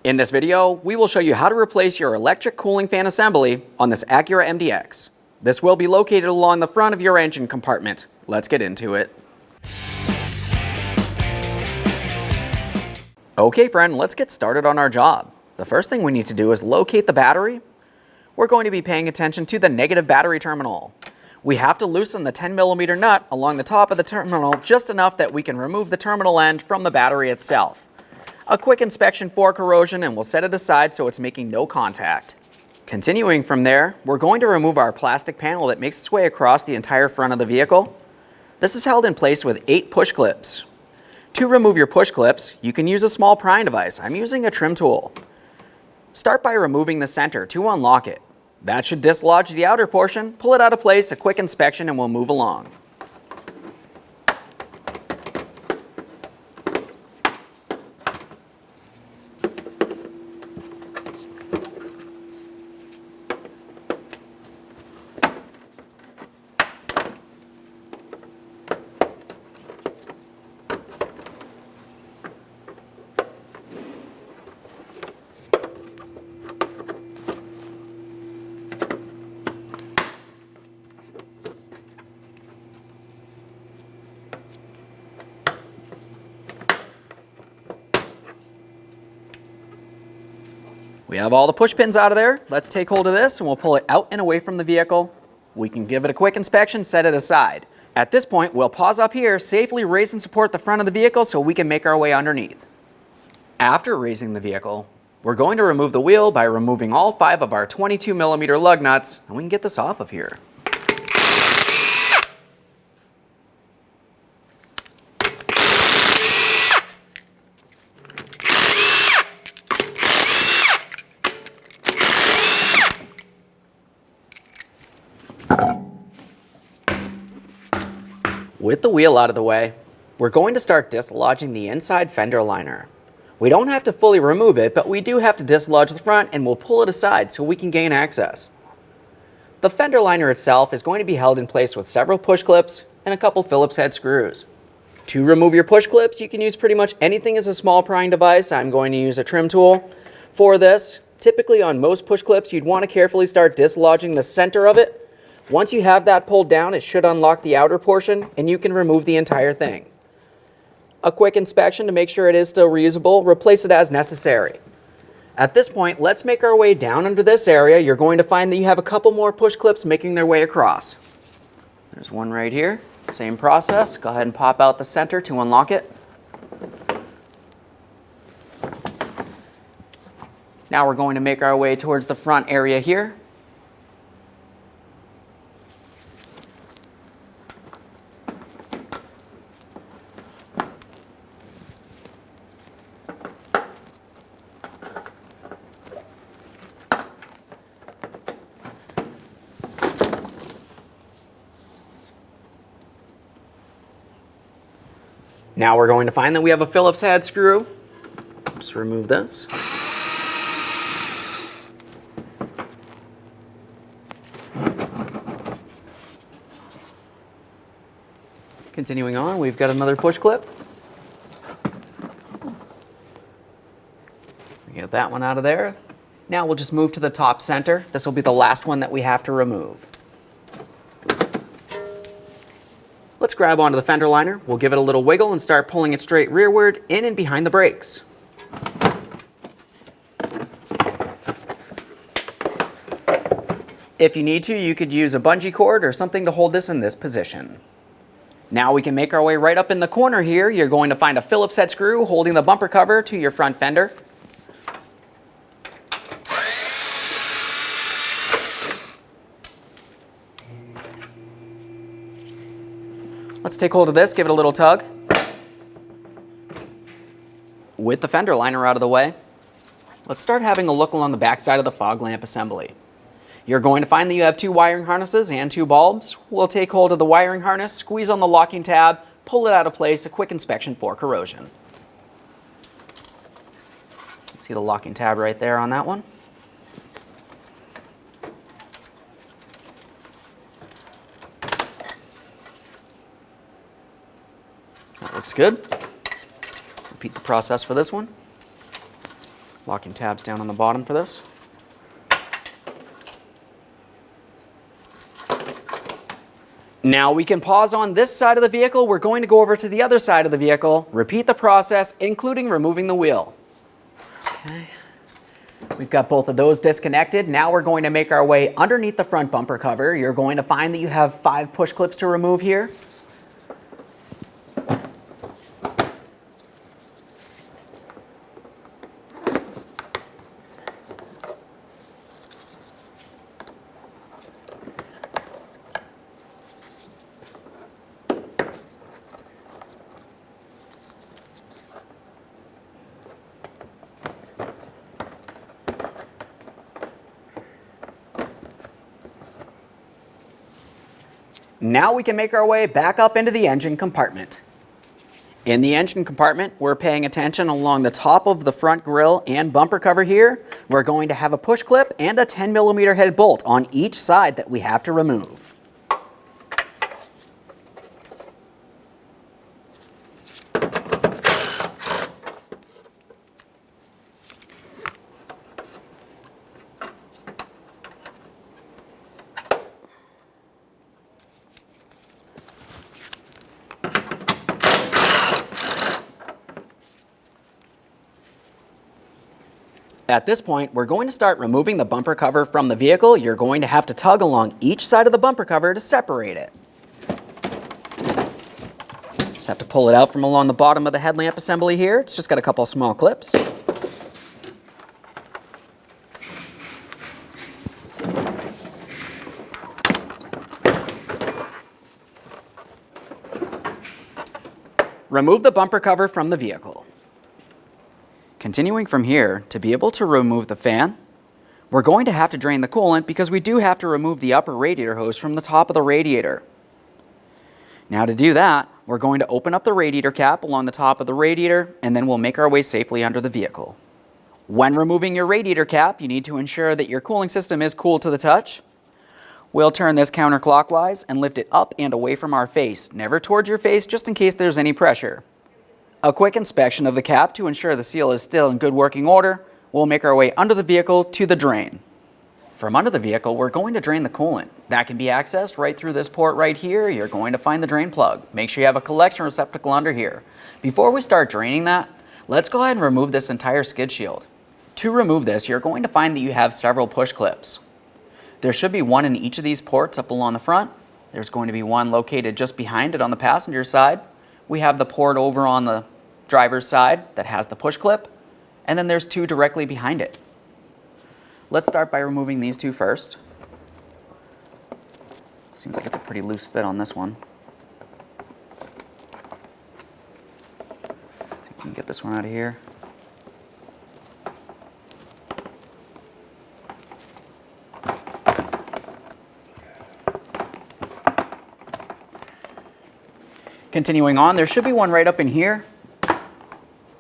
In this video, we will show you how to replace your electric cooling fan assembly on this Acura MDX. This will be located along the front of your engine compartment. Let's get into it. Okay friend, let's get started on our job. The first thing we need to do is locate the battery. We're going to be paying attention to the negative battery terminal. We have to loosen the 10mm nut along the top of the terminal just enough that we can remove the terminal end from the battery itself. A quick inspection for corrosion and we'll set it aside so it's making no contact. Continuing from there, we're going to remove our plastic panel that makes its way across the entire front of the vehicle. This is held in place with 8 push clips. To remove your push clips, you can use a small prying device. I'm using a trim tool. Start by removing the center to unlock it. That should dislodge the outer portion. Pull it out of place, a quick inspection, and we'll move along. We have all the push pins out of there. Let's take hold of this and we'll pull it out and away from the vehicle. We can give it a quick inspection, set it aside. At this point, we'll pause up here, safely raise and support the front of the vehicle so we can make our way underneath. After raising the vehicle, we're going to remove the wheel by removing all 5 of our 22mm lug nuts, and we can get this off of here. With the wheel out of the way, we're going to start dislodging the inside fender liner. We don't have to fully remove it, but we do have to dislodge the front and we'll pull it aside so we can gain access. The fender liner itself is going to be held in place with several push clips and a couple Phillips head screws. To remove your push clips, you can use pretty much anything as a small prying device. I'm going to use a trim tool. For this, typically on most push clips, you'd want to carefully start dislodging the center of it. Once you have that pulled down, it should unlock the outer portion and you can remove the entire thing. A quick inspection to make sure it is still reusable, replace it as necessary. At this point, let's make our way down under this area. You're going to find that you have a couple more push clips making their way across. There's one right here, same process. Go ahead and pop out the center to unlock it. Now we're going to make our way towards the front area here. Now we're going to find that we have a Phillips head screw. Just remove this. Continuing on, we've got another push clip. Get that one out of there. Now we'll just move to the top center. This will be the last one that we have to remove. Let's grab onto the fender liner. We'll give it a little wiggle and start pulling it straight rearward, in and behind the brakes. If you need to, you could use a bungee cord or something to hold this in this position. Now we can make our way right up in the corner here. You're going to find a Phillips head screw holding the bumper cover to your front fender. Let's take hold of this, give it a little tug. With the fender liner out of the way, let's start having a look along the back side of the fog lamp assembly. You're going to find that you have 2 wiring harnesses and 2 bulbs. We'll take hold of the wiring harness, squeeze on the locking tab, pull it out of place, a quick inspection for corrosion. See the locking tab right there on that one. That looks good. Repeat the process for this one. Locking tabs down on the bottom for this. Now we can pause on this side of the vehicle. We're going to go over to the other side of the vehicle, repeat the process, including removing the wheel. Okay. We've got both of those disconnected. Now we're going to make our way underneath the front bumper cover. You're going to find that you have 5 push clips to remove here. Now we can make our way back up into the engine compartment. In the engine compartment, we're paying attention along the top of the front grille and bumper cover here. We're going to have a push clip and a 10mm head bolt on each side that we have to remove. At this point, we're going to start removing the bumper cover from the vehicle. You're going to have to tug along each side of the bumper cover to separate it. Just have to pull it out from along the bottom of the headlamp assembly here. It's just got a couple of small clips. Remove the bumper cover from the vehicle. Continuing from here, to be able to remove the fan, we're going to have to drain the coolant because we do have to remove the upper radiator hose from the top of the radiator. Now to do that, we're going to open up the radiator cap along the top of the radiator, and then we'll make our way safely under the vehicle. When removing your radiator cap, you need to ensure that your cooling system is cool to the touch. We'll turn this counterclockwise and lift it up and away from our face, never towards your face, just in case there's any pressure. A quick inspection of the cap to ensure the seal is still in good working order. We'll make our way under the vehicle to the drain. From under the vehicle, we're going to drain the coolant. That can be accessed right through this port right here. You're going to find the drain plug. Make sure you have a collection receptacle under here. Before we start draining that, let's go ahead and remove this entire skid shield. To remove this, you're going to find that you have several push clips. There should be one in each of these ports up along the front. There's going to be one located just behind it on the passenger side. We have the port over on the driver's side that has the push clip, and then there's 2 directly behind it. Let's start by removing these 2 first. Seems like it's a pretty loose fit on this one. See if we can get this one out of here. Continuing on, there should be one right up in here.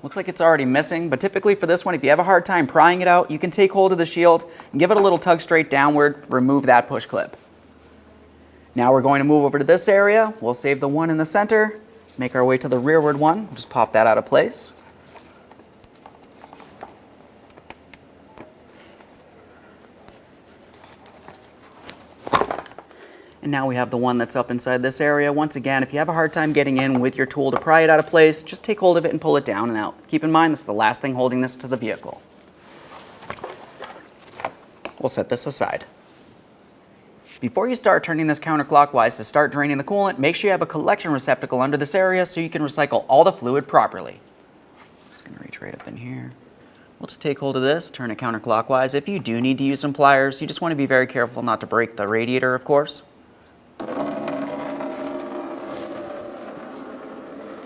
Looks like it's already missing, but typically for this one, if you have a hard time prying it out, you can take hold of the shield and give it a little tug straight downward, remove that push clip. Now we're going to move over to this area. We'll save the one in the center, make our way to the rearward one. Just pop that out of place. And now we have the one that's up inside this area. Once again, if you have a hard time getting in with your tool to pry it out of place, just take hold of it and pull it down and out. Keep in mind, this is the last thing holding this to the vehicle. We'll set this aside. Before you start turning this counterclockwise to start draining the coolant, make sure you have a collection receptacle under this area so you can recycle all the fluid properly. Just gonna reach right up in here. We'll just take hold of this, turn it counterclockwise. If you do need to use some pliers, you just want to be very careful not to break the radiator, of course.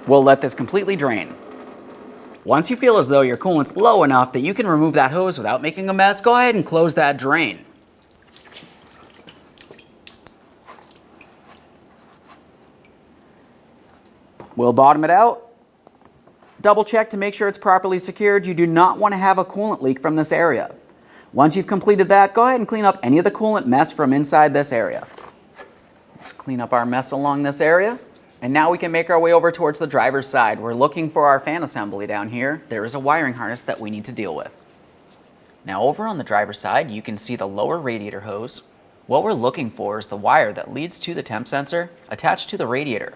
We'll let this completely drain. Once you feel as though your coolant's low enough that you can remove that hose without making a mess, go ahead and close that drain. We'll bottom it out. Double check to make sure it's properly secured. You do not want to have a coolant leak from this area. Once you've completed that, go ahead and clean up any of the coolant mess from inside this area. Let's clean up our mess along this area. And now we can make our way over towards the driver's side. We're looking for our fan assembly down here. There is a wiring harness that we need to deal with. Now over on the driver's side, you can see the lower radiator hose. What we're looking for is the wire that leads to the temp sensor attached to the radiator.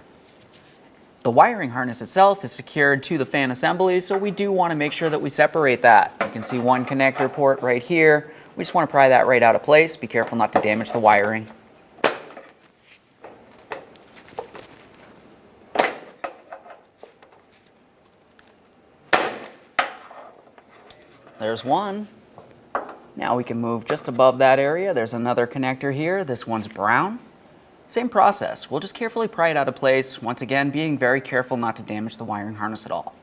The wiring harness itself is secured to the fan assembly, so we do want to make sure that we separate that. You can see one connector port right here. We just want to pry that right out of place. Be careful not to damage the wiring. There's one. Now we can move just above that area. There's another connector here. This one's brown. Same process. We'll just carefully pry it out of place. Once again, being very careful not to damage the wiring harness at all.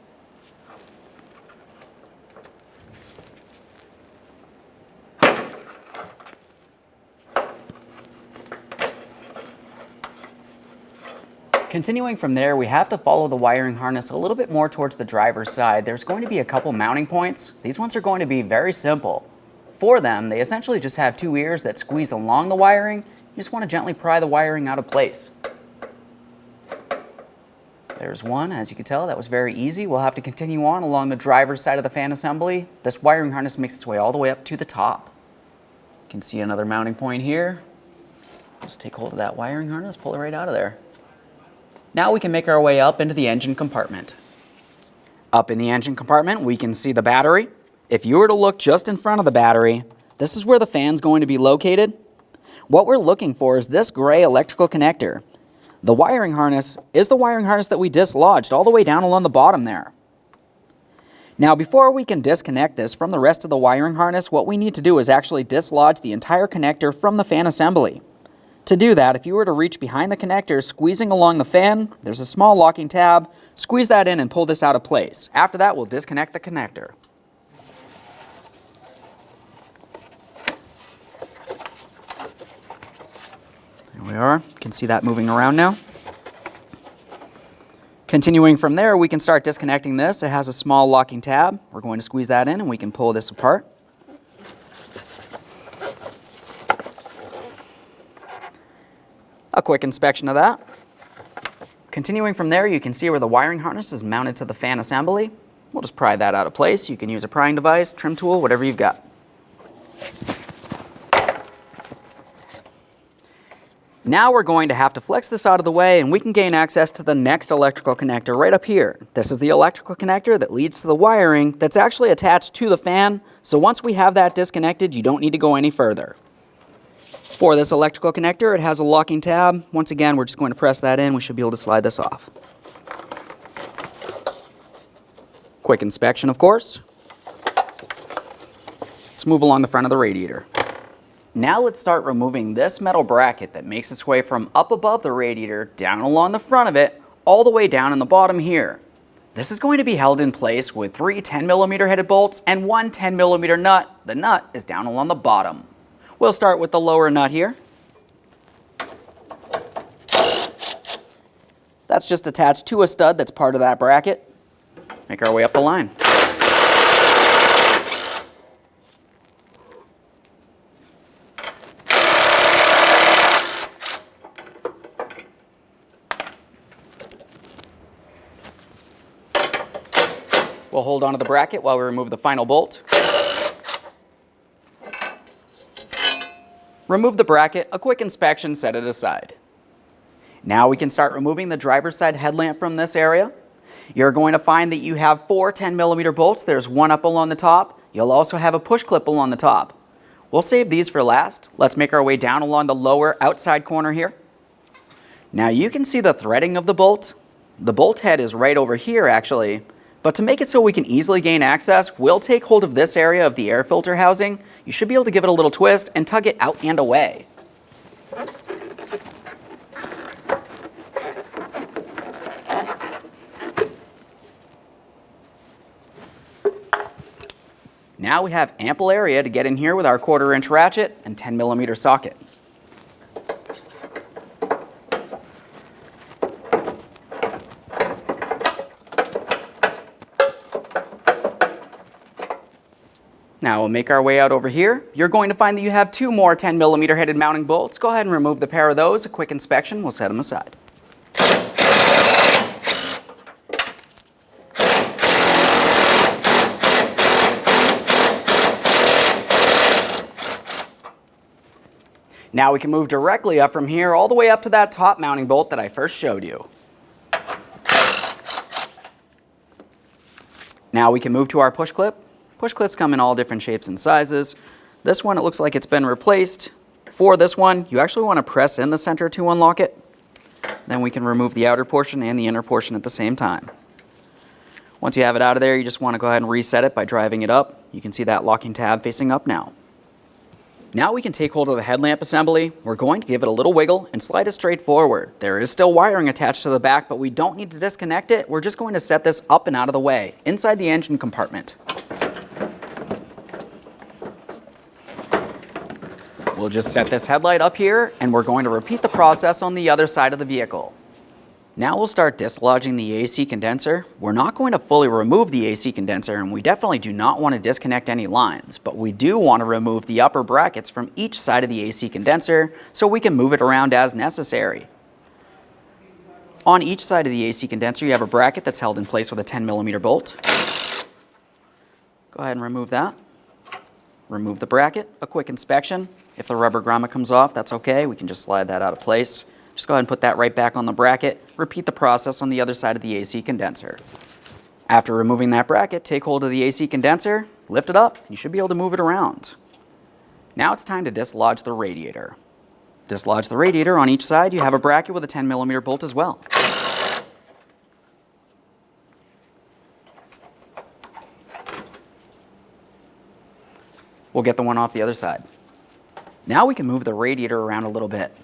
Continuing from there, we have to follow the wiring harness a little bit more towards the driver's side. There's going to be a couple mounting points. These ones are going to be very simple. For them, they essentially just have two ears that squeeze along the wiring. You just want to gently pry the wiring out of place. There's one. As you can tell, that was very easy. We'll have to continue on along the driver's side of the fan assembly. This wiring harness makes its way all the way up to the top. You can see another mounting point here. Just take hold of that wiring harness, pull it right out of there. Now we can make our way up into the engine compartment. Up in the engine compartment, we can see the battery. If you were to look just in front of the battery, this is where the fan's going to be located. What we're looking for is this gray electrical connector. The wiring harness is the wiring harness that we dislodged all the way down along the bottom there. Now, before we can disconnect this from the rest of the wiring harness, what we need to do is actually dislodge the entire connector from the fan assembly. To do that, if you were to reach behind the connector, squeezing along the fan, there's a small locking tab. Squeeze that in and pull this out of place. After that, we'll disconnect the connector. There we are. You can see that moving around now. Continuing from there, we can start disconnecting this. It has a small locking tab. We're going to squeeze that in and we can pull this apart. A quick inspection of that. Continuing from there, you can see where the wiring harness is mounted to the fan assembly. We'll just pry that out of place. You can use a prying device, trim tool, whatever you've got. Now we're going to have to flex this out of the way and we can gain access to the next electrical connector right up here. This is the electrical connector that leads to the wiring that's actually attached to the fan. So once we have that disconnected, you don't need to go any further. For this electrical connector, it has a locking tab. Once again, we're just going to press that in. We should be able to slide this off. Quick inspection, of course. Let's move along the front of the radiator. Now let's start removing this metal bracket that makes its way from up above the radiator, down along the front of it, all the way down in the bottom here. This is going to be held in place with 3 10mm headed bolts and 1 10mm nut. The nut is down along the bottom. We'll start with the lower nut here. That's just attached to a stud that's part of that bracket. Make our way up the line. We'll hold onto the bracket while we remove the final bolt. Remove the bracket, a quick inspection, set it aside. Now we can start removing the driver's side headlamp from this area. You're going to find that you have 4 10mm bolts. There's one up along the top. You'll also have a push clip along the top. We'll save these for last. Let's make our way down along the lower outside corner here. Now you can see the threading of the bolt. The bolt head is right over here actually. But to make it so we can easily gain access, we'll take hold of this area of the air filter housing. You should be able to give it a little twist and tug it out and away. Now we have ample area to get in here with our 1/4" ratchet and 10mm socket. Now we'll make our way out over here. You're going to find that you have 2 more 10mm headed mounting bolts. Go ahead and remove the pair of those. A quick inspection, we'll set them aside. Now we can move directly up from here all the way up to that top mounting bolt that I first showed you. Now we can move to our push clip. Push clips come in all different shapes and sizes. This one, it looks like it's been replaced. For this one, you actually want to press in the center to unlock it. Then we can remove the outer portion and the inner portion at the same time. Once you have it out of there, you just want to go ahead and reset it by driving it up. You can see that locking tab facing up now. Now we can take hold of the headlamp assembly. We're going to give it a little wiggle and slide it straight forward. There is still wiring attached to the back, but we don't need to disconnect it. We're just going to set this up and out of the way, inside the engine compartment. We'll just set this headlight up here, and we're going to repeat the process on the other side of the vehicle. Now we'll start dislodging the AC condenser. We're not going to fully remove the AC condenser, and we definitely do not want to disconnect any lines, but we do want to remove the upper brackets from each side of the AC condenser so we can move it around as necessary. On each side of the AC condenser, you have a bracket that's held in place with a 10mm bolt. Go ahead and remove that. Remove the bracket, a quick inspection. If the rubber grommet comes off, that's okay. We can just slide that out of place. Just go ahead and put that right back on the bracket. Repeat the process on the other side of the AC condenser. After removing that bracket, take hold of the AC condenser, lift it up, and you should be able to move it around. Now it's time to dislodge the radiator. Dislodge the radiator. On each side, you have a bracket with a 10mm bolt as well. We'll get the one off the other side. Now we can move the radiator around a little bit.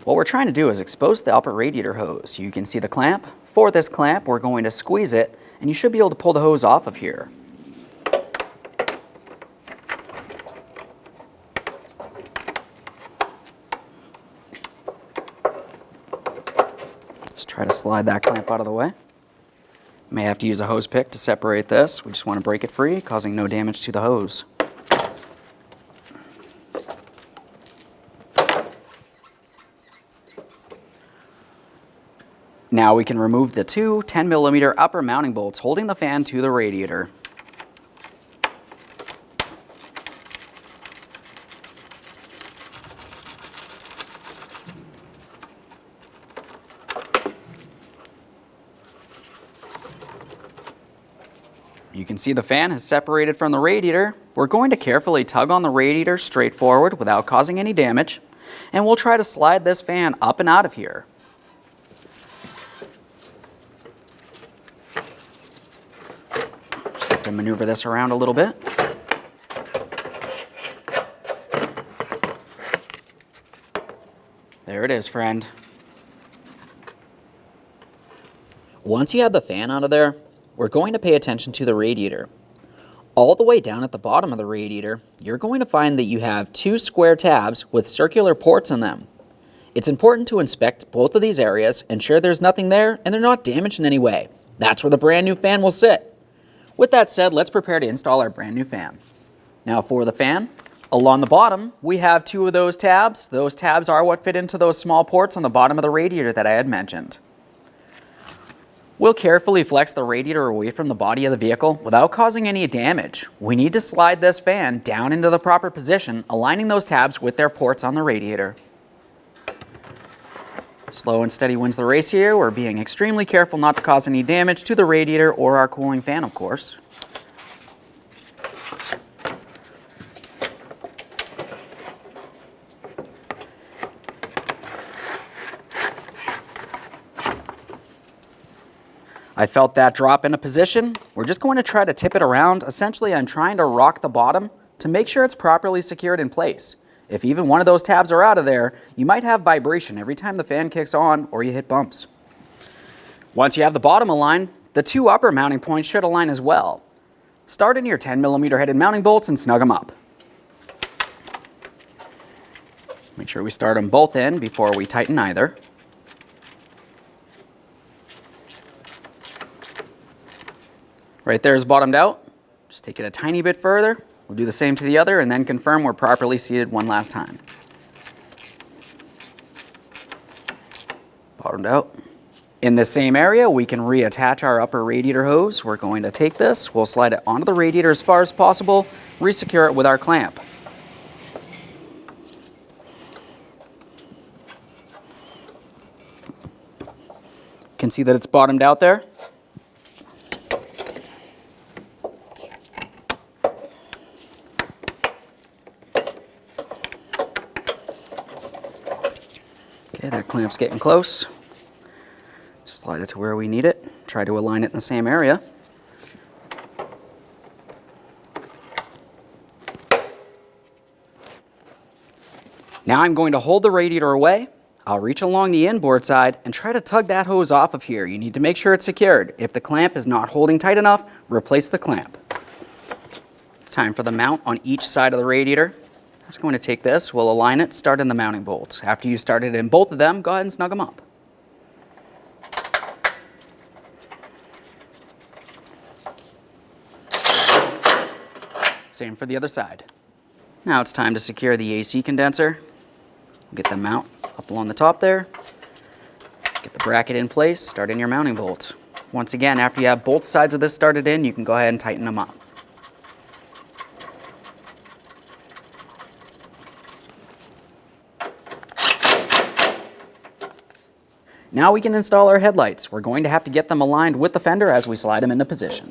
What we're trying to do is expose the upper radiator hose. You can see the clamp. For this clamp, we're going to squeeze it, and you should be able to pull the hose off of here. Just try to slide that clamp out of the way. You may have to use a hose pick to separate this. We just want to break it free, causing no damage to the hose. Now we can remove the two 10mm upper mounting bolts holding the fan to the radiator. You can see the fan has separated from the radiator. We're going to carefully tug on the radiator straight forward without causing any damage, and we'll try to slide this fan up and out of here. To maneuver this around a little bit. There it is, friend. Once you have the fan out of there, we're going to pay attention to the radiator. All the way down at the bottom of the radiator, you're going to find that you have two square tabs with circular ports in them. It's important to inspect both of these areas, ensure there's nothing there and they're not damaged in any way. That's where the brand new fan will sit. With that said, let's prepare to install our brand new fan. Now for the fan, along the bottom, we have two of those tabs. Those tabs are what fit into those small ports on the bottom of the radiator that I had mentioned. We'll carefully flex the radiator away from the body of the vehicle without causing any damage. We need to slide this fan down into the proper position, aligning those tabs with their ports on the radiator. Slow and steady wins the race here. We're being extremely careful not to cause any damage to the radiator or our cooling fan, of course. I felt that drop into position. We're just going to try to tip it around. Essentially, I'm trying to rock the bottom to make sure it's properly secured in place. If even one of those tabs are out of there, you might have vibration every time the fan kicks on or you hit bumps. Once you have the bottom aligned, the two upper mounting points should align as well. Start in your 10mm headed mounting bolts and snug them up. Make sure we start them both in before we tighten either. Right there is bottomed out. Just take it a tiny bit further. We'll do the same to the other and then confirm we're properly seated one last time. Bottomed out. In the same area, we can reattach our upper radiator hose. We're going to take this, we'll slide it onto the radiator as far as possible, resecure it with our clamp. see that it's bottomed out there. Okay, that clamp's getting close. Slide it to where we need it. Try to align it in the same area. Now I'm going to hold the radiator away. I'll reach along the inboard side and try to tug that hose off of here. You need to make sure it's secured. If the clamp is not holding tight enough, replace the clamp. Time for the mount on each side of the radiator. I'm just going to take this, we'll align it, start in the mounting bolts. After you started in both of them, go ahead and snug them up. Same for the other side. Now it's time to secure the AC condenser. Get the mount up along the top there. Get the bracket in place, start in your mounting bolts. Once again, after you have both sides of this started in, you can go ahead and tighten them up. Now we can install our headlights. We're going to have to get them aligned with the fender as we slide them into position.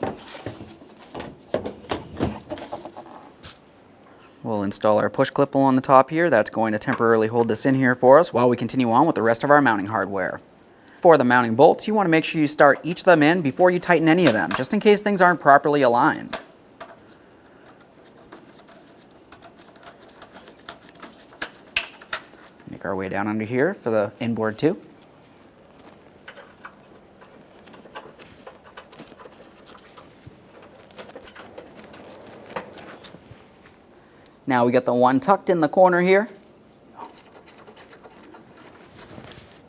We'll install our push clip on the top here. That's going to temporarily hold this in here for us while we continue on with the rest of our mounting hardware. For the mounting bolts, you want to make sure you start each of them in before you tighten any of them, just in case things aren't properly aligned. Make our way down under here for the inboard too. Now we got the one tucked in the corner here.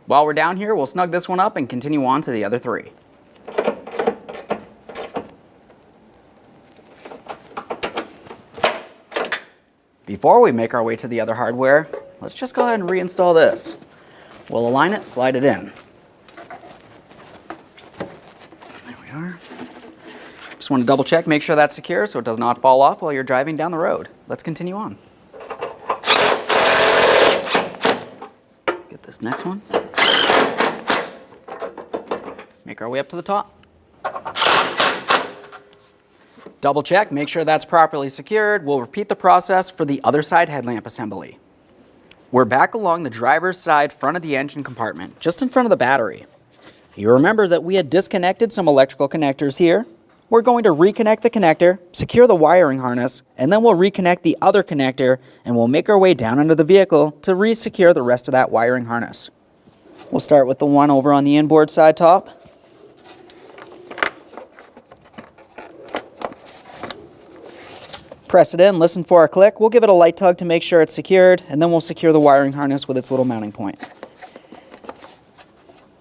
While we're down here, we'll snug this one up and continue on to the other three. Before we make our way to the other hardware, let's just go ahead and reinstall this. We'll align it, slide it in. There we are. Just want to double check, make sure that's secure so it does not fall off while you're driving down the road. Let's continue on. Get this next one. Make our way up to the top. Double check, make sure that's properly secured. We'll repeat the process for the other side headlamp assembly. We're back along the driver's side front of the engine compartment, just in front of the battery. You remember that we had disconnected some electrical connectors here. We're going to reconnect the connector, secure the wiring harness, and then we'll reconnect the other connector and we'll make our way down under the vehicle to re-secure the rest of that wiring harness. We'll start with the one over on the inboard side top. Press it in, listen for a click. We'll give it a light tug to make sure it's secured, and then we'll secure the wiring harness with its little mounting point.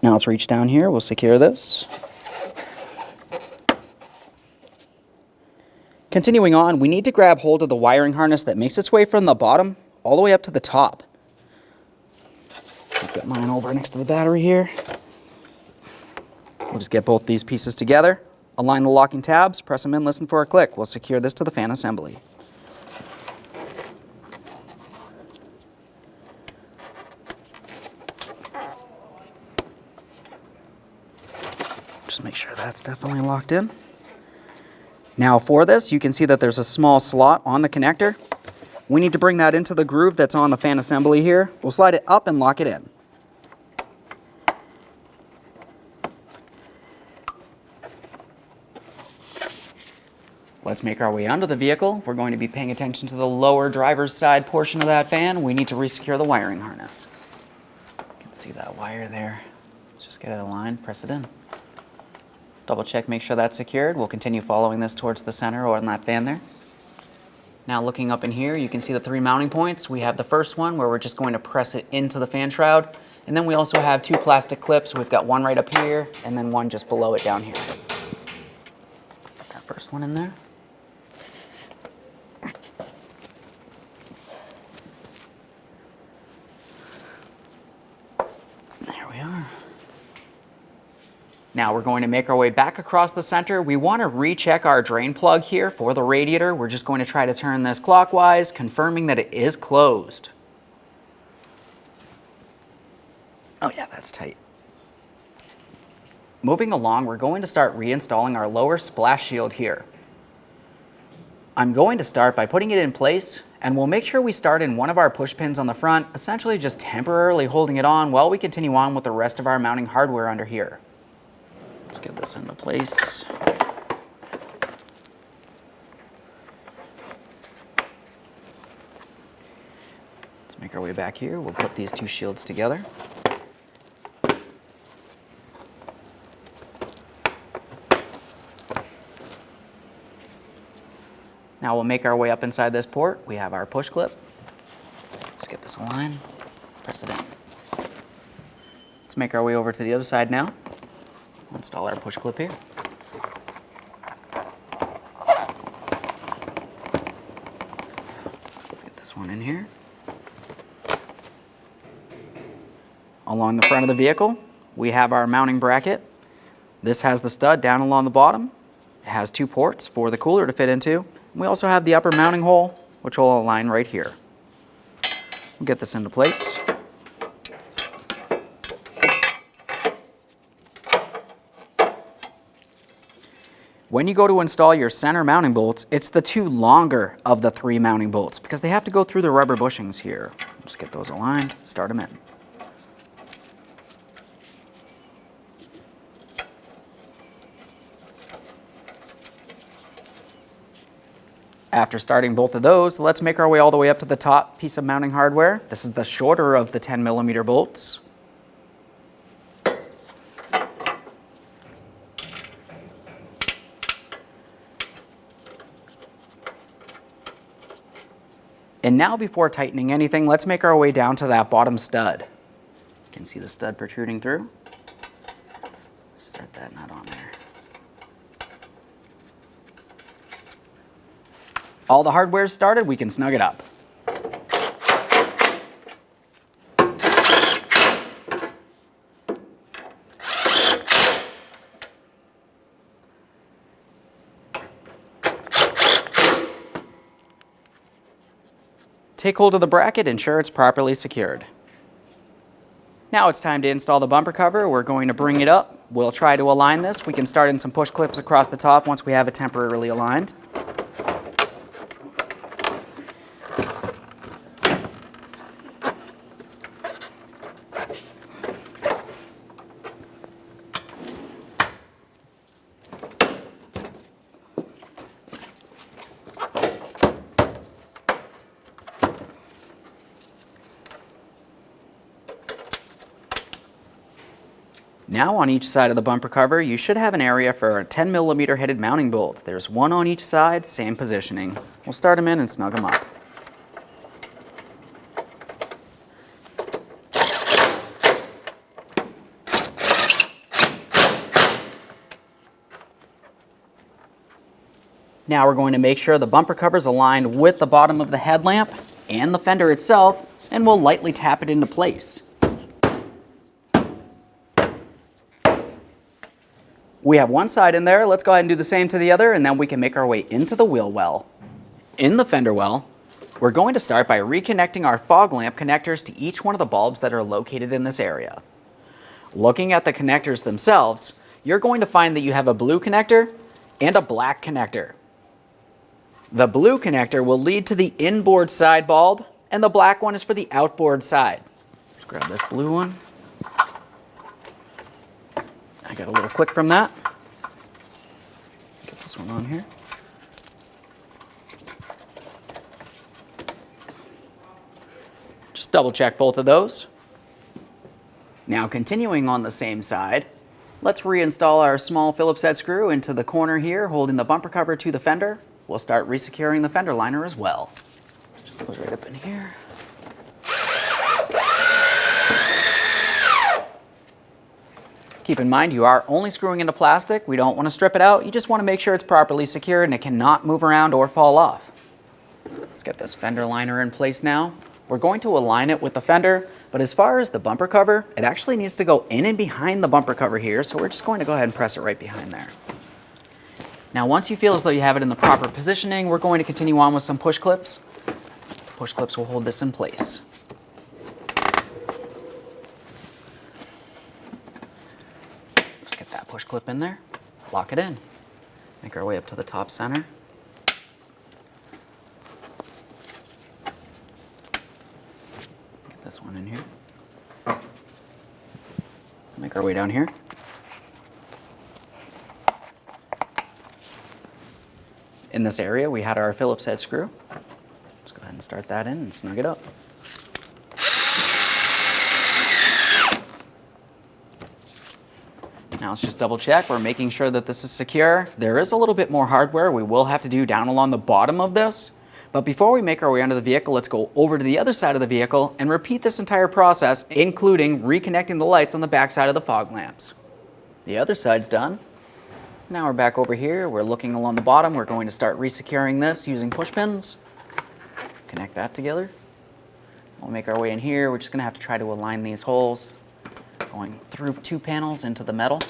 Now let's reach down here, we'll secure this. Continuing on, we need to grab hold of the wiring harness that makes its way from the bottom all the way up to the top. I've got mine over next to the battery here. We'll just get both these pieces together, align the locking tabs, press them in, listen for a click. We'll secure this to the fan assembly. Just make sure that's definitely locked in. Now for this, you can see that there's a small slot on the connector. We need to bring that into the groove that's on the fan assembly here. We'll slide it up and lock it in. Let's make our way onto the vehicle. We're going to be paying attention to the lower driver's side portion of that fan. We need to resecure the wiring harness. You can see that wire there. Let's just get it aligned, press it in. Double check, make sure that's secured. We'll continue following this towards the center or on that fan there. Now looking up in here, you can see the three mounting points. We have the first one where we're just going to press it into the fan shroud. And then we also have two plastic clips. We've got one right up here and then one just below it down here. Put that first one in there. There we are. Now we're going to make our way back across the center. We want to recheck our drain plug here for the radiator. We're just going to try to turn this clockwise, confirming that it is closed. Oh yeah, that's tight. Moving along, we're going to start reinstalling our lower splash shield here. I'm going to start by putting it in place, and we'll make sure we start in one of our push pins on the front, essentially just temporarily holding it on while we continue on with the rest of our mounting hardware under here. Let's get this into place. Let's make our way back here. We'll put these two shields together. Now we'll make our way up inside this port. We have our push clip. Let's get this aligned, press it in. Let's make our way over to the other side now. We'll install our push clip here. Let's get this one in here. Along the front of the vehicle, we have our mounting bracket. This has the stud down along the bottom. It has two ports for the cooler to fit into. We also have the upper mounting hole, which will align right here. We'll get this into place. When you go to install your center mounting bolts, it's the two longer of the three mounting bolts because they have to go through the rubber bushings here. Just get those aligned, start them in. After starting both of those, let's make our way all the way up to the top piece of mounting hardware. This is the shorter of the 10mm bolts. And now before tightening anything, let's make our way down to that bottom stud. You can see the stud protruding through. Start that nut on there. All the hardware is started, we can snug it up. Take hold of the bracket, ensure it's properly secured. Now it's time to install the bumper cover. We're going to bring it up. We'll try to align this. We can start in some push clips across the top once we have it temporarily aligned. Now on each side of the bumper cover, you should have an area for a 10mm headed mounting bolt. There's one on each side, same positioning. We'll start them in and snug them up. Now we're going to make sure the bumper cover is aligned with the bottom of the headlamp and the fender itself, and we'll lightly tap it into place. We have one side in there. Let's go ahead and do the same to the other, and then we can make our way into the wheel well. In the fender well, we're going to start by reconnecting our fog lamp connectors to each one of the bulbs that are located in this area. Looking at the connectors themselves, you're going to find that you have a blue connector and a black connector. The blue connector will lead to the inboard side bulb, and the black one is for the outboard side. Let's grab this blue one. I got a little click from that. Get this one on here. Just double check both of those. Now continuing on the same side, let's reinstall our small Phillips head screw into the corner here, holding the bumper cover to the fender. We'll start resecuring the fender liner as well. Just goes right up in here. Keep in mind, you are only screwing into plastic. We don't want to strip it out. You just want to make sure it's properly secured and it cannot move around or fall off. Let's get this fender liner in place now. We're going to align it with the fender, but as far as the bumper cover, it actually needs to go in and behind the bumper cover here, so we're just going to go ahead and press it right behind there. Now, once you feel as though you have it in the proper positioning, we're going to continue on with some push clips. Push clips will hold this in place. push clip in there, lock it in. Make our way up to the top center. Get this one in here. Make our way down here. In this area, we had our Phillips head screw. Let's go ahead and start that in and snug it up. Now let's just double check. We're making sure that this is secure. There is a little bit more hardware we will have to do down along the bottom of this. But before we make our way under the vehicle, let's go over to the other side of the vehicle and repeat this entire process, including reconnecting the lights on the back side of the fog lamps. The other side's done. Now we're back over here. We're looking along the bottom. We're going to start resecuring this using push pins. Connect that together. We'll make our way in here. We're just going to have to try to align these holes, going through 2 panels into the metal.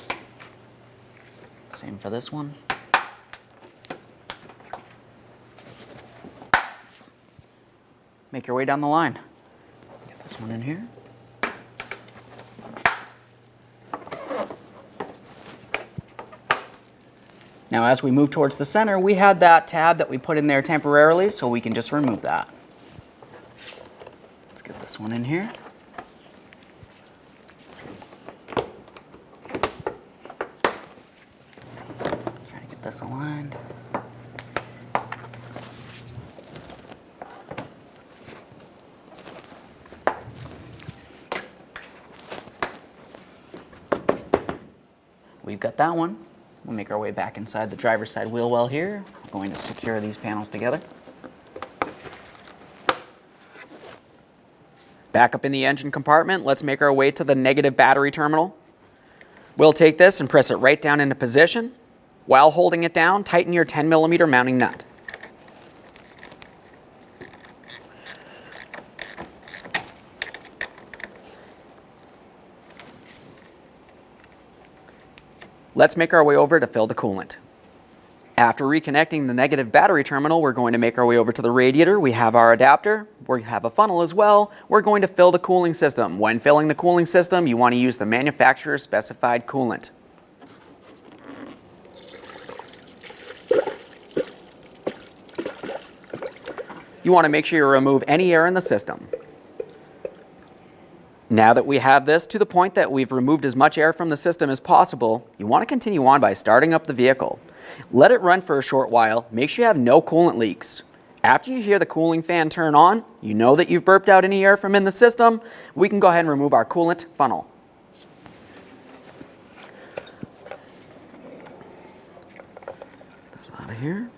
Same for this one. Make your way down the line. Get this one in here. Now as we move towards the center, we had that tab that we put in there temporarily, so we can just remove that. Let's get this one in here. Try to get this aligned. We've got that one. We'll make our way back inside the driver's side wheel well here. We're going to secure these panels together. Back up in the engine compartment, let's make our way to the negative battery terminal. We'll take this and press it right down into position. While holding it down, tighten your 10mm mounting nut. Let's make our way over to fill the coolant. After reconnecting the negative battery terminal, we're going to make our way over to the radiator. We have our adapter. We have a funnel as well. We're going to fill the cooling system. When filling the cooling system, you want to use the manufacturer specified coolant. You want to make sure you remove any air in the system. Now that we have this to the point that we've removed as much air from the system as possible, you want to continue on by starting up the vehicle. Let it run for a short while. Make sure you have no coolant leaks. After you hear the cooling fan turn on, you know that you've burped out any air from in the system. We can go ahead and remove our coolant funnel. Get this out of here.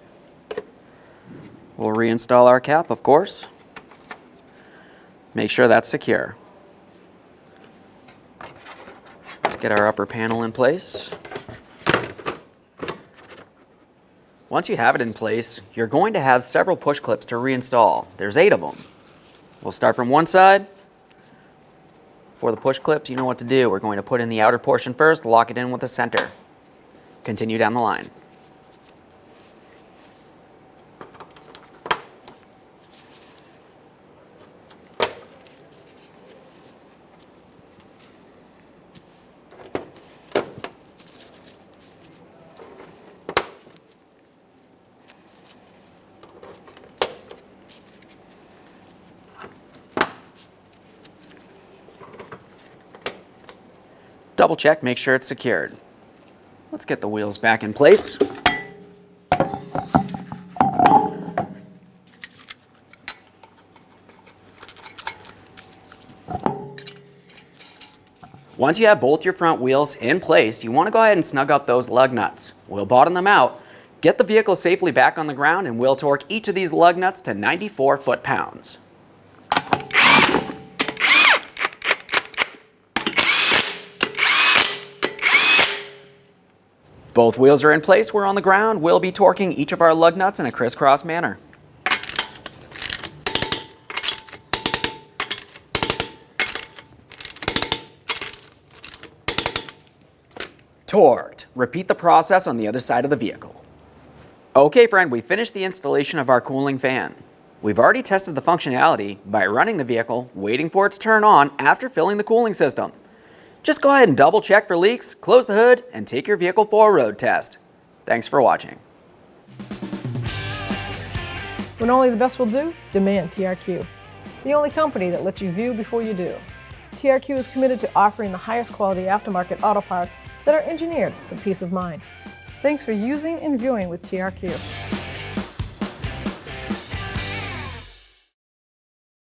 We'll reinstall our cap, of course. Make sure that's secure. Let's get our upper panel in place. Once you have it in place, you're going to have several push clips to reinstall. There's 8 of them. We'll start from one side. For the push clips, you know what to do. We're going to put in the outer portion first, lock it in with the center. Continue down the line. Double check, make sure it's secured. Let's get the wheels back in place. Once you have both your front wheels in place, you want to go ahead and snug up those lug nuts. We'll bottom them out, get the vehicle safely back on the ground, and we'll torque each of these lug nuts to 94 foot-pounds. Both wheels are in place, we're on the ground. We'll be torquing each of our lug nuts in a crisscross manner. Torqued. Repeat the process on the other side of the vehicle. Okay friend, we finished the installation of our cooling fan. We've already tested the functionality by running the vehicle, waiting for it to turn on after filling the cooling system. Just go ahead and double check for leaks, close the hood, and take your vehicle for a road test. Thanks for watching. When only the best will do, demand TRQ. The only company that lets you view before you do. TRQ is committed to offering the highest quality aftermarket auto parts that are engineered for peace of mind. Thanks for using and viewing with TRQ.